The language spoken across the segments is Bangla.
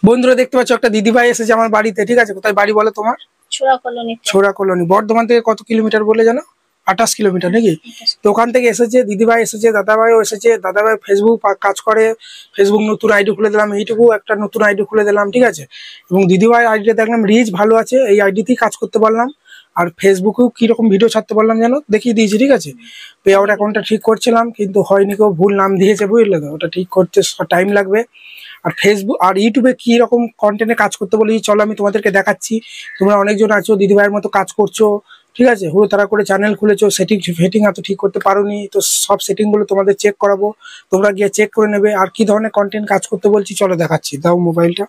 বন্ধুরা দেখতে পাচ্ছ একটা দিদিভাই এসেছে আমার বাড়িতে, ঠিক আছে? কোথায় বাড়ি বলো তোমার? ছোড়া কলোনি। বর্ধমান থেকে কত কিলোমিটার বলে জানো? 28 কিলোমিটার নাকি? তো ওখান থেকে এসেছে দিদিভাই, এসেছে দাদাভাইও এসেছে। দাদাভাই ফেসবুক কাজ করে, ফেসবুক নতুন আইডি খুলে দিলাম, এইটুকু একটা নতুন আইডি খুলে দিলাম, ঠিক আছে? এবং দিদিভাই আইডিটা দেখলাম রিচ ভালো আছে, এই আইডিতেই কাজ করতে পারলাম। আর ফেসবুকেও কিরকম ভিডিও ছাড়তে পারলাম জানো, দেখিয়ে দিয়েছি, ঠিক আছে? পে আউট অ্যাকাউন্টটা ঠিক করছিলাম কিন্তু হয়নি, কেউ ভুল নাম দিয়েছে, বুঝলে তো? ওটা ঠিক করতে টাইম লাগবে। আর ফেসবুক আর ইউটিউবে কি রকম কন্টেন্টে কাজ করতে বলি চলো আমি তোমাদেরকে দেখাচ্ছি। তোমরা অনেকজন আছো দিদিভাইয়ের মতো কাজ করছো, ঠিক আছে? হুড়ো তাড়া করে চ্যানেল খুলেছো, সেটিং এত ঠিক করতে পারোনি, তো সব সেটিং গুলো তোমাদের চেক করাবো, তোমরা গিয়ে চেক করে নেবে। আর কি ধরনের কন্টেন্ট কাজ করতে বলছি চলো দেখাচ্ছি। দাও মোবাইলটা,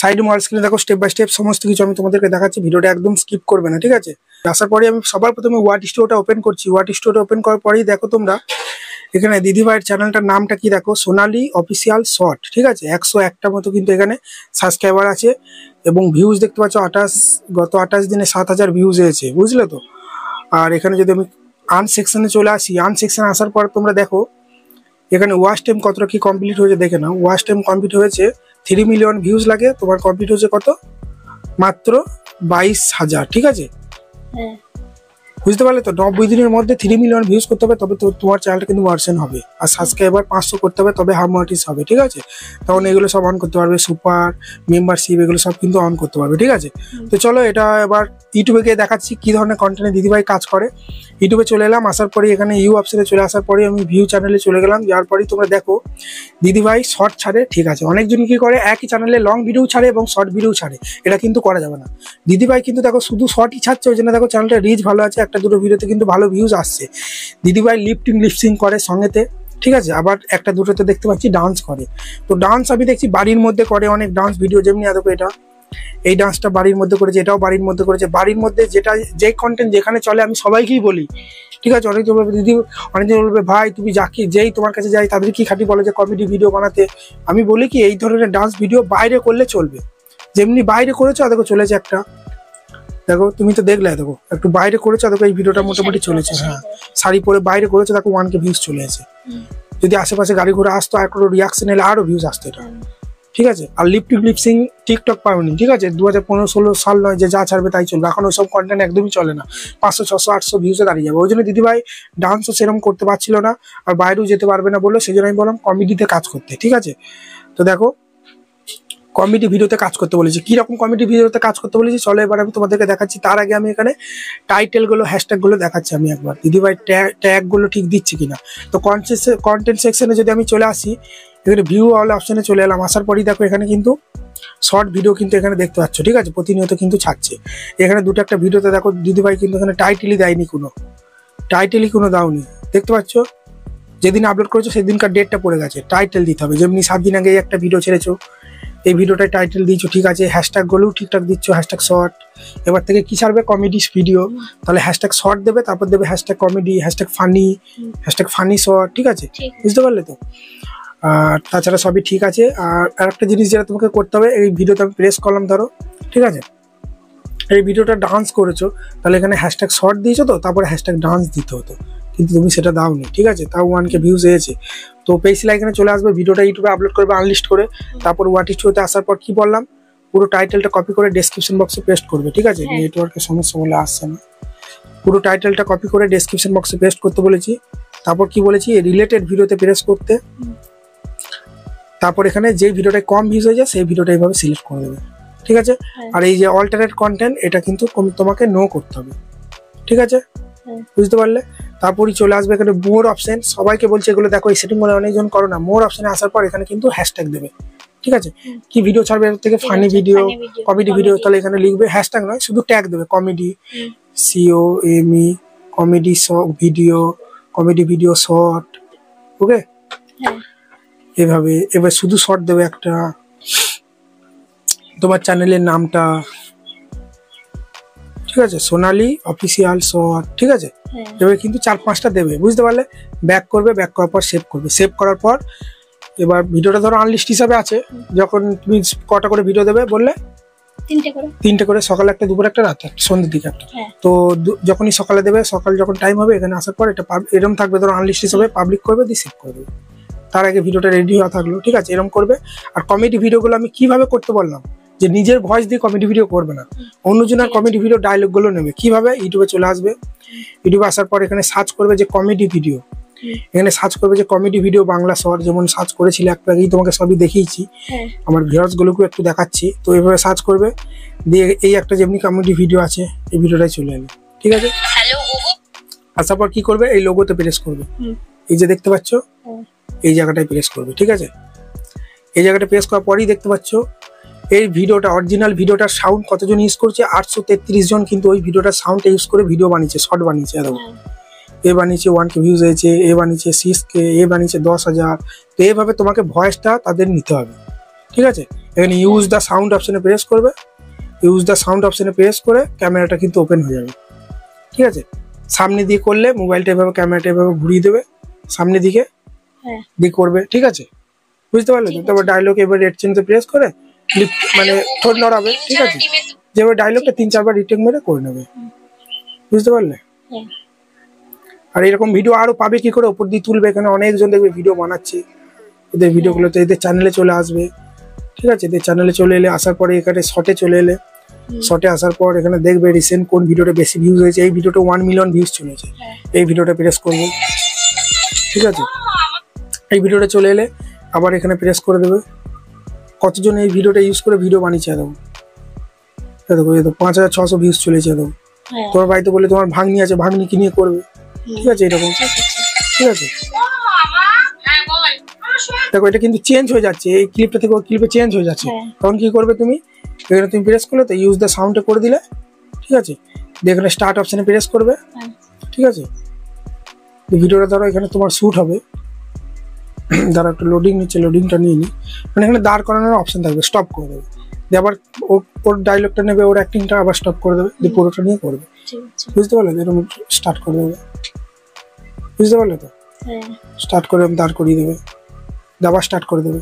সাইড মোবাইল স্ক্রিনে দেখো, স্টেপ বাই স্টেপ সমস্ত কিছু আমি তোমাদেরকে দেখাচ্ছি। ভিডিওটা একদম স্কিপ করবে না, ঠিক আছে? আসার পরে আমি সবার প্রথমে ওয়াট স্টুডিওটা ওপেন করছি। ওয়াট স্টুডিওটা ওপেন করার পরেই দেখো তোমরা এখানে দিদিভাইয়ের চ্যানেলটার নামটা কি দেখো, সোনালী অফিসিয়াল শর্ট, ঠিক আছে? 101টা মতো কিন্তু এখানে সাবস্ক্রাইবার আছে এবং ভিউজ দেখতে পাচ্ছ গত 28 দিনে 7000 ভিউজ হয়েছে, বুঝলে তো? আর এখানে যদি আমি আর্ন সেকশনে চলে আসি, আর্ন সেকশনে আসার পর তোমরা দেখো এখানে ওয়াচ টাইম কতটা কি কমপ্লিট হয়েছে দেখে নাও। ওয়াচ টাইম কমপ্লিট হয়েছে 3 মিলিয়ন ভিউজ লাগে, তোমার কমপ্লিট হয়েছে কত? মাত্র 22,000, ঠিক আছে? বুঝতে পারলে তো? 90 দিনের মধ্যে 3 মিলিয়ন ভিউজ করতে হবে তবে তো তোমার চ্যানেলটা কিন্তু ভার্সন হবে। আর সাবস্ক্রাইবার 500 করতে হবে তবে হাফ মনিটাইজ হবে, ঠিক আছে? তখন এগুলো সব অন করতে পারবে, সুপার মেম্বারশিপ এগুলো সব কিন্তু অন করতে পারবে, ঠিক আছে? তো চলো এটা এবার ইউটিউবে গিয়ে দেখাচ্ছি কি ধরনের কন্টেন্টে দিদিভাই কাজ করে। ইউটিউবে চলে এলাম, আসার পরে এখানে ইউ অপশনে চলে আসার পরে আমি ভিউ চ্যানেলে চলে গেলাম। যাওয়ার পরেই তোমরা দেখো দিদিভাই শর্ট ছাড়ে, ঠিক আছে? অনেকজন কি করে একই চ্যানেলে লং ভিডিও ছাড়ে এবং শর্ট ভিডিও ছাড়ে, এটা কিন্তু করা যাবে না। দিদিভাই কিন্তু দেখো শুধু শর্টই ছাড়ছে, ওই জন্য দেখো চ্যানেলটা রিচ ভালো আছে, একটা দুটো ভিডিওতে কিন্তু ভালো ভিউজ আসছে। দিদিভাই লিপসিং করে সঙ্গেতে, ঠিক আছে? আবার একটা দুটোতে দেখতে পাচ্ছি ডান্স করে। তো ডান্স আমি দেখছি বাড়ির মধ্যে করে অনেক ডান্স ভিডিও, যেমনি দেখো এটা, এই ডান্সটা বাড়ির মধ্যে করেছে, এটাও বাড়ির মধ্যে করেছে। বাড়ির মধ্যে যেটা যে কন্টেন্ট যেখানে চলে আমি সবাইকেই বলি, ঠিক আছে? অনেকজন বলবে দিদি, অনেকজন বলবে ভাই তুমি যেই তোমার কাছে যাই তাদের কি খাটি বলে যে কমেডি ভিডিও বানাতে। আমি বলি কি এই ধরনের ডান্স ভিডিও বাইরে করলে চলবে, যেমনি বাইরে করেছো দেখো চলেছে একটা, দেখো তুমি তো দেখলে, দেখো একটু বাইরে করেছো দেখো এই ভিডিওটা মোটামুটি চলেছে। হ্যাঁ, শাড়ি পরে বাইরে করেছো দেখো 1K ভিউজ চলে আসে। যদি আশেপাশে গাড়ি ঘোড়া আসতো আর কোনো রিয়াকশন এলে আরো ভিউজ আসতো এটা, ঠিক আছে? আর লিপসিং টিকটক পাওনি, ঠিক আছে? 2015-16 সাল নয় যে যা ছাড়বে তাই চলবে, এখন ওইসব কন্টেন্ট একদমই চলে না। 500, 600, 800 ভিউজে দাঁড়িয়ে যাবে। ওই জন্য দিদিভাই ডান্সও সেরকম করতে পারছিল না আর বাইরেও যেতে পারবে না বললো, সেই জন্য আমি বললাম কমেডিতে কাজ করতে, ঠিক আছে? তো দেখো কমেডি ভিডিওতে কাজ করতে বলেছি। কিরকম কমেডি ভিডিওতে কাজ করতে বলেছি চলো এবার আমি তোমাদেরকে দেখাচ্ছি। তার আগে আমি এখানে টাইটেলগুলো হ্যাশট্যাগুলো দেখাচ্ছি আমি একবার, দিদিভাই ট্যাগগুলো ঠিক দিচ্ছি কিনা। তো কন্টেন্ট সেকশনে যদি আমি চলে আসি, এখানে ভিউ অল অপশনে চলে এলাম। আসার পরই দেখো এখানে কিন্তু শর্ট ভিডিও কিন্তু এখানে দেখতে পাচ্ছ, ঠিক আছে? প্রতিনিয়ত কিন্তু ছাড়ছে। এখানে দুটো একটা ভিডিওতে দেখো দিদিভাই কিন্তু এখানে টাইটেলই দেয়নি, কোনো দাওনি, দেখতে পাচ্ছ? যেদিন আপলোড করেছো সেদিনকার ডেটটা পড়ে গেছে, টাইটেল দিতে হবে। যেমনি 7 দিন আগে একটা ভিডিও ছেড়েছো, এই ভিডিওটায় টাইটেল দিয়েছো, ঠিক আছে? হ্যাশট্যাগুলোও ঠিকঠাক দিচ্ছ, হ্যাশট্যাগ শর্ট। এবার থেকে কি ছাড়বে? কমেডি ভিডিও, তাহলে হ্যাশট্যাগ শর্ট দেবে, তারপর দেবে hashtag comedy, hashtag funny short, ঠিক আছে? বুঝতে পারলে তো? আর তাছাড়া সবই ঠিক আছে। আর একটা জিনিস যেটা তোমাকে করতে হবে, এই ভিডিওতে আমি প্রেস করলাম ধরো, ঠিক আছে? এই ভিডিওটা ডান্স করেছো, তাহলে এখানে হ্যাশট্যাগ শর্ট দিয়েছো, তো তারপরে হ্যাশট্যাগ ডান্স দিতে হতো, কিন্তু তুমি সেটা দাওনি, ঠিক আছে? তাও 1K ভিউজ হয়েছে। তো পেজটা এখানে চলে আসবে, ভিডিওটা ইউটিউবে আপলোড করবে আনলিস্ট করে। তারপর ওয়াট স্টুডিওতে আসার পর কি বললাম, পুরো টাইটেলটা কপি করে ডেসক্রিপশন বক্সে পেস্ট করবে, ঠিক আছে? নেটওয়ার্কের সমস্যা বলে আসছে না। পুরো টাইটেলটা কপি করে ডেসক্রিপশন বক্সে পেস্ট করতে বলেছি। তারপর কি বলেছি, রিলেটেড ভিডিওতে প্রেস করতে। তারপর এখানে যে ভিডিওটায় কম ভিউজ হয়ে যায় সেই ভিডিওটা এইভাবে সিলেক্ট করে দেবে, ঠিক আছে? আর এই যে অল্টারনেট কন্টেন্ট, এটা কিন্তু তোমাকে নো করতে হবে, ঠিক আছে? বুঝতে পারলে? তারপরই চলে আসবে এখানে মোর অপশন। সবাইকে বলছে এগুলো দেখো, এই সেটিং গুলো অনেকজন করো না। মোর অপশনে আসার পর এখানে কিন্তু হ্যাশট্যাগ দেবে, ঠিক আছে? কি ভিডিও ছাড়বে এর থেকে, ফানি ভিডিও, কমেডি ভিডিও, তাহলে এখানে লিখবে হ্যাশট্যাগ নয়, শুধু ট্যাগ দেবে comedy, COME, comedy video, comedy video short, okay? এভাবে এবার শুধু শর্ট দেবে একটা, তোমার চ্যানেলের নামটা, ঠিক আছে? সোনালী অফিসিয়াল শর্ট, ঠিক আছে? এবার কিন্তু 4-5টা দেবে, বুঝতে পারলে? ব্যাক করবে, ব্যাক করার পর সেভ করবে। সেভ করার পর এবার ভিডিওটা ধরো আনলিস্ট হিসাবে আছে, যখন তুমি কটা করে ভিডিও দেবে বললে? 3টে করে, সকালে একটা, দুপুরে একটা, রাতে একটা, সন্ধ্যের দিকে একটা। তো যখনই সকালে দেবে, সকাল যখন টাইম হবে এখানে আসার পর এটা এরকম থাকবে, ধরো আনলিস্ট হিসাবে পাবলিক করবে, দিয়ে সেভ করে দেবে। তার আগে ভিডিওটা রেডি হওয়া থাকলো, ঠিক আছে, এরকম করবে। আর কমেডি ভিডিওগুলো আমি কিভাবে করতে বললাম, যে নিজের ভয়েস দিয়ে কমেডি ভিডিও করবে না, অন্যজনের কমেডি ভিডিও ডায়লগগুলো নেবে। কিভাবে? ইউটিউবে চলে আসবে, ইউটিউবে আসার পর এখানে সার্চ করবে যে কমেডি ভিডিও, এখানে সার্চ করবে যে কমেডি ভিডিও বাংলা শর্ট, যেমন সার্চ করেছিলে একটু আগেই তোমাকে সবই দেখিয়েছি, আমার ভিউয়ার্স গুলোকে একটু দেখাচ্ছি। তো এইভাবে সার্চ করবে, দিয়ে এই একটা যেমনি কমেডি ভিডিও আছে এই ভিডিওটাই চলে এলো, ঠিক আছে। আসার পর কি করবে, এই লোগোতে প্রেস করবে, এই যে দেখতে পাচ্ছ এই জায়গাটায় প্রেস করবে, ঠিক আছে। এই জায়গাটা প্রেস করার পরই দেখতে পাচ্ছ এই ভিডিওটা, অরিজিনাল ভিডিওটার সাউন্ড কতজন ইউজ করছে, 833 জন কিন্তু ওই ভিডিওটার সাউন্ড ইউজ করে ভিডিও বানিয়েছে, শর্ট বানিয়েছে। দেখো এ বানিয়েছে 1K ভিউজ হয়েছে, এ বানিয়েছে 6K, এ বানিয়েছে 10,000। তো এইভাবে তোমাকে ভয়েসটা তাদের নিতে হবে, ঠিক আছে। এখানে ইউজ দ্য সাউন্ড অপশনে প্রেস করবে, ইউজ দ্য সাউন্ড অপশনে প্রেস করে ক্যামেরাটা কিন্তু ওপেন হয়ে যাবে, ঠিক আছে। সামনে দিয়ে করলে মোবাইলটা এভাবে, ক্যামেরাটা এভাবে ঘুরিয়ে দেবে সামনে দিকে দিয়ে করবে, ঠিক আছে, বুঝতে পারলে তো। তারপর ডায়লগ এবার রেড চিহ্নতে প্রেস করে মানে ঠোঁট নড়াবে, ঠিক আছে, যেভাবে ডায়লগটা 3-4 বার রিটেক মেরে করে নেবে, বুঝতে পারলে। আর এরকম ভিডিও আরো পাবে কি করে, উপর দিয়ে তুলবে, এখানে অনেকজন দেখবে ভিডিও বানাচ্ছে, এদের ভিডিওগুলো তো এদের চ্যানেলে চলে আসবে, ঠিক আছে। এদের চ্যানেলে চলে এলে আসার পরে এখানে শর্টে চলে এলে, শর্টে আসার পর এখানে দেখবে রিসেন্ট কোন ভিডিওটা বেশি ভিউজ হয়েছে, এই ভিডিওটা 1 মিলিয়ন ভিউজ চলেছে, এই ভিডিওটা প্রেস করবে, ঠিক আছে। এই ভিডিওটা চলে এলে আবার এখানে প্রেস করে দেবে কতজন এই ভিডিওটা ইউজ করে ভিডিও বানিয়েছে। দেখো এই তো 5,600 ভিউজ চলেছে। দেখো তোমার বাড়িতে বলে তোমার ভাগ্নি আছে, ভাগ্নি কি নিয়ে করবে, ঠিক আছে, এরকম, ঠিক আছে। দেখো এটা কিন্তু চেঞ্জ হয়ে যাচ্ছে, এই ক্লিপটা থেকে ওই ক্লিপে চেঞ্জ হয়ে যাচ্ছে। তখন কি করবে তুমি, এখানে তুমি প্রেস করলে তো ইউজ দ্য সাউন্ডে করে দিলে, ঠিক আছে। এখানে স্টার্ট অপশনে প্রেস করবে, ঠিক আছে। ভিডিওটা ধরো এখানে তোমার শুট হবে, ধরো একটা লোডিং নিচ্ছে, লোডিংটা নিয়ে নি, মানে এখানে দাঁড় করানোর অপশন থাকবে, স্টপ করে দেবে, দিয়ে আবার ওর ডায়লগটা নেবে, ওর অ্যাক্টিংটা আবার স্টপ করে দেবে, দিয়ে পুরোটা নিয়ে করবে, বুঝতে পারলে। এরকম স্টার্ট করে দেবে, বুঝতে পারলে তো। স্টার্ট করে দাঁড় করিয়ে দেবে, আবার স্টার্ট করে দেবে,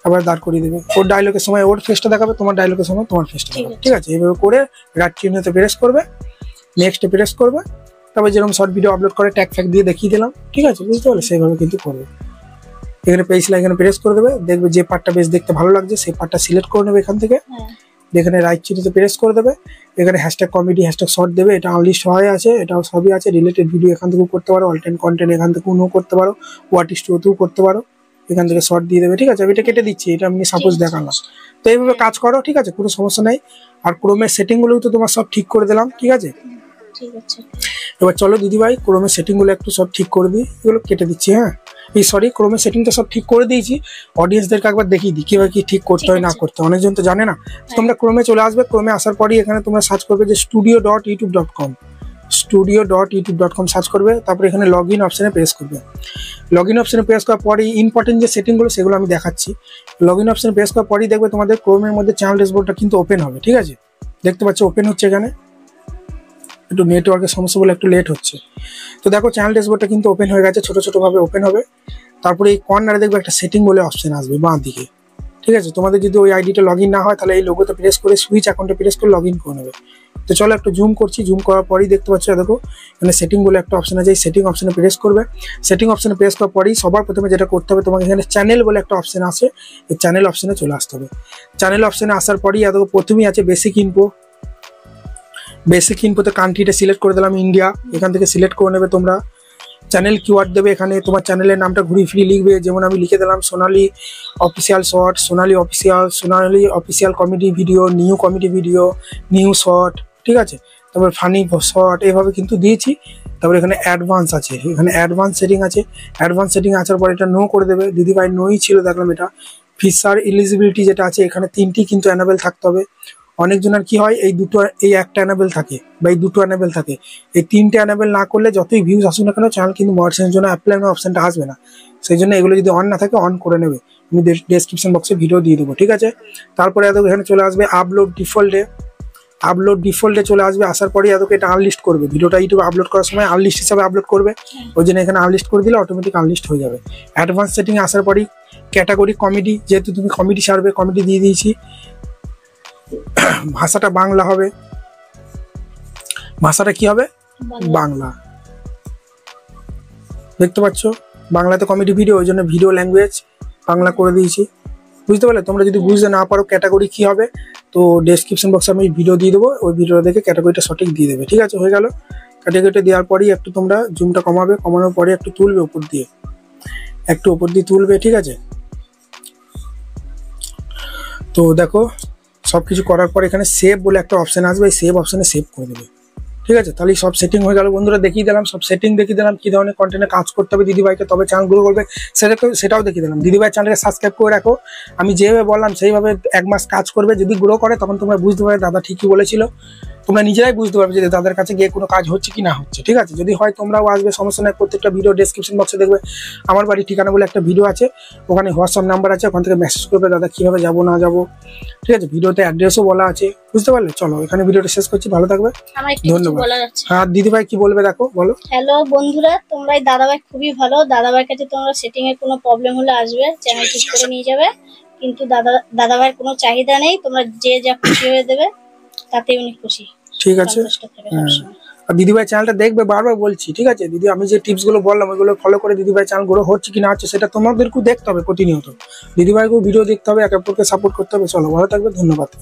আবার দাঁড় করিয়ে দেবে। ওর ডায়লগের সময় ওর ফেসটা দেখাবে, তোমার ডায়লগের সময় তোমার ফেসটা দেখাবে, ঠিক আছে। এইভাবে করে রাইট চিহ্নতে প্রেস করবে, নেক্সটে প্রেস করবে, তারপর যেরকম শর্ট ভিডিও আপলোড করে ট্যাগ ফ্যাগ দিয়ে দেখিয়ে দিলাম, ঠিক আছে, বুঝতে পারলে। সেইভাবে কিন্তু করবে। এখানে পেজটা এখানে প্রেস করে দেবে, দেখবে যে পার্টটা বেশ দেখতে ভালো লাগছে সেই পার্টটা সিলেক্ট করে নেবে এখান থেকে, এখানে রাইট চিহ্নতে প্রেস করে দেবে, এখানে হ্যাশট্যাগ কমেডি, হ্যাশট্যাগ শর্ট দেবে, এটা আনলিস্ট হয়ে আছে, এটাও সবই আছে। রিলেটেড ভিডিও এখান থেকেও করতে পারো, অল টাইম কন্টেন্ট এখান থেকেও করতে পারো, হোয়াট ইস টুতেও করতে পারো, এখান থেকে শর্ট দিয়ে দেবে, ঠিক আছে। আমি এটা কেটে দিচ্ছি, এটা আমি সাপোজ দেখালাম। তো এইভাবে কাজ করো, ঠিক আছে, কোনো সমস্যা নেই। আর ক্রোমের সেটিংগুলোও তো তোমার সব ঠিক করে দিলাম, ঠিক আছে। এবার চলো দিদিভাই ক্রোমের সেটিংগুলো একটু সব ঠিক করে দিই, এগুলো কেটে দিচ্ছি। হ্যাঁ এই সরি, ক্রোমের সেটিংটা সব ঠিক করে দিয়েছি, অডিয়েন্সদেরকে একবার দেখিয়ে দিই কিভাবে কি ঠিক করতে হয় না করতে হয়, অনেকজন তো জানে না। তোমরা ক্রোমে চলে আসবে, ক্রোমে আসার পরই এখানে তোমরা সার্চ করবে যে studio.youtube.com, studio.youtube.com সার্চ করবে, তারপরে এখানে লগ ইন অপশনে প্রেস করবে। লগ ইন অপশনে প্রেস করার পরে ইম্পর্টেন্ট যে সেটিংগুলো সেগুলো আমি দেখাচ্ছি। লগ ইন অপশনে প্রেস করার পরেই দেখবে তোমাদের ক্রোমের মধ্যে চ্যানেল ড্যাশবোর্ডটা কিন্তু ওপেন হবে, ঠিক আছে। দেখতে পাচ্ছ ওপেন হচ্ছে, এখানে একটু নেটওয়ার্কের সমস্যা বলে একটু লেট হচ্ছে। তো দেখো চ্যানেল ড্যাশবোর্ডটা কিন্তু ওপেন হয়ে গেছে, ছোট ছোট ভাবে ওপেন হবে। তারপরে এই কর্নারে দেখবে একটা সেটিং বলে অপশন আসবে বাঁ দিকে, ঠিক আছে। তোমাদের যদি ওই আইডিটা লগ ইন না হয় তাহলে এই লোগোতে প্রেস করে সুইচ অ্যাকাউন্টে প্রেস করে লগ ইন করে নেবে। তো চলো একটু জুম করছি, জুম করার পরেই দেখতে পাচ্ছ দেখো এখানে সেটিং বলে একটা অপশন আছে, এই সেটিং অপশনে প্রেস করবে। সেটিং অপশনে প্রেস করার পরেই সবার প্রথমে যেটা করতে হবে, তোমাকে এখানে চ্যানেল বলে একটা অপশন আছে, এই চ্যানেল অপশনে চলে আসতে হবে। চ্যানেল অপশনে আসার পরেই দেখো প্রথমেই আছে বেসিক ইনফো। বেসিক ইনফোতে কান্ট্রিটা সিলেক্ট করে দিলাম ইন্ডিয়া, এখান থেকে সিলেক্ট করে নেবে তোমরা। চ্যানেল কিওয়ার্ড দেবে, এখানে তোমার চ্যানেলের নামটা ঘুরিয়ে ফিরিয়ে লিখবে, যেমন আমি লিখে দিলাম Sonali official short, Sonali official comedy video, new comedy video, new short, ঠিক আছে। তারপর ফানি শর্ট, এইভাবে কিন্তু দিয়েছি। তারপর এখানে অ্যাডভান্স আছে, এখানে অ্যাডভান্স সেটিং আছে। অ্যাডভান্স সেটিং আসার পর এটা নো করে দেবে। দিদিভাই নোই ছিল দেখলাম, এটা ফিচার এলিজিবিলিটি যেটা আছে এখানে 3টি কিন্তু অ্যানাবেল থাকতে হবে। অনেকজনের কি হয় এই একটা অ্যানাবেল থাকে বা এই দুটো অ্যানাবেল থাকে, এই 3টে অ্যানাবেল না করলে যতই ভিউজ আসুক না কেন চ্যানেল কিন্তু মনিটাইজেশনের জন্য অ্যাপ্লাই অপশনটা আসবে না। সেই জন্য এগুলো যদি অন না থাকে অন করে নেবে, আমি ডেসক্রিপশন বক্সে ভিডিও দিয়ে দেবো, ঠিক আছে। তারপরে এখানে চলে আসবে আপলোড ডিফল্টে চলে আসবে। আসার পরে এটা আনলিস্ট করবে, ভিডিওটা ইউটিউবে আপলোড করার সময় আনলিস্ট হিসাবে আপলোড করবে, ওই জন্য এখানে আনলিস্ট করে দিলে অটোমেটিক আনলিস্ট হয়ে যাবে। অ্যাডভান্স সেটিং আসার পরেই ক্যাটাগরি কমেডি, যেহেতু তুমি কমেডি ছাড়বে কমেডি দিয়ে দিয়েছি। ভাষাটা বাংলা হবে, ভাষাটা কি হবে বাংলা, দেখতে পাচ্ছ বাংলাতে কমেডি ভিডিও, ওই জন্য ভিডিও ল্যাঙ্গুয়েজ বাংলা করে দিয়েছি, বুঝতে পারলে? তোমরা যদি বুঝতে না পারো ক্যাটাগরি কি হবে, তো ডেসক্রিপশন বক্সে আমি ভিডিও দিয়ে দেবো, ওই ভিডিও দেখে ক্যাটাগরিটা সঠিক দিয়ে দেবে, ঠিক আছে? হয়ে গেল। ক্যাটাগরিটা দেওয়ার পরেই একটু তোমরা জুমটা কমাবে, কমানোর পরে একটু তুলবে উপর দিয়ে, একটু উপর দিয়ে তুলবে, ঠিক আছে? তো দেখো সব কিছু করার পর এখানে সেভ বলে একটা অপশান আসবে, এই সেভ অপশানে সেভ করে দেবে, ঠিক আছে? তাহলে সব সেটিং হয়ে গেল বন্ধুরা, দেখিয়ে দিলাম সব সেটিং, দেখিয়ে দিলাম কি ধরনের কন্টেন্টে কাজ করতে হবে দিদিভাইকে, তবে চ্যানেল গ্রো করবে সেটাও দেখিয়ে দিলাম। দিদিভাই চ্যানেলকে সাবস্ক্রাইব করে রাখো, আমি যেভাবে বললাম সেইভাবে 1 মাস কাজ করবে, যদি গ্রো করে তখন তোমরা বুঝতে পারবে দাদা ঠিকই বলেছিল, তোমরা নিজেরাই বুঝতে পারবে যে দাদার কাছে গিয়ে কোনো কাজ হচ্ছে কি না হচ্ছে, ঠিক আছে? যদি হয় তোমরাও আসবে, সমস্যা নেই। প্রত্যেকটা ভিডিও ডেসক্রিপশন বক্সে দেখবে আমার বাড়ির ঠিকানা বলে একটা ভিডিও আছে, ওখানে হোয়াটসঅ্যাপ নাম্বার আছে, ওখান থেকে মেসেজ করবে দাদা কীভাবে যাবো না যাবো, ঠিক আছে? ভিডিওতে অ্যাড্রেসও বলা আছে, বুঝতে পারলে? চলো এখানে ভিডিওটা শেষ করছি, ভালো থাকবে, ধন্যবাদ। হ্যাঁ দিদিভাই কি বলবে দেখো, বলো। হ্যালো বন্ধুরা, তোমরা দাদাভাই খুবই ভালো, দাদাভাইয়ের কাছে তোমরা সেটিং এর কোনো প্রবলেম হলে আসবে, চ্যানেল ঠিক করে নিয়ে যাবে, কিন্তু দাদাভাইয়ের কোনো চাহিদা নেই, তোমরা যে যা খুশি হয়ে দেবে তাতেই উনি খুশি, ঠিক আছে? আর দিদিভাই চ্যানেলটা দেখবে, বারবার বলছি, ঠিক আছে? দিদি আমি যে টিপস গুলো বললাম ওইগুলো ফলো করে দিদিভাই চ্যানেল গ্রো হচ্ছে কি না হচ্ছে সেটা তোমাদেরকেও দেখতে হবে প্রতিনিয়ত, দিদিভাইকেও ভিডিও দেখতে হবে, একে অপরকে সাপোর্ট করতে হবে। চলো ভালো থাকবে, ধন্যবাদ।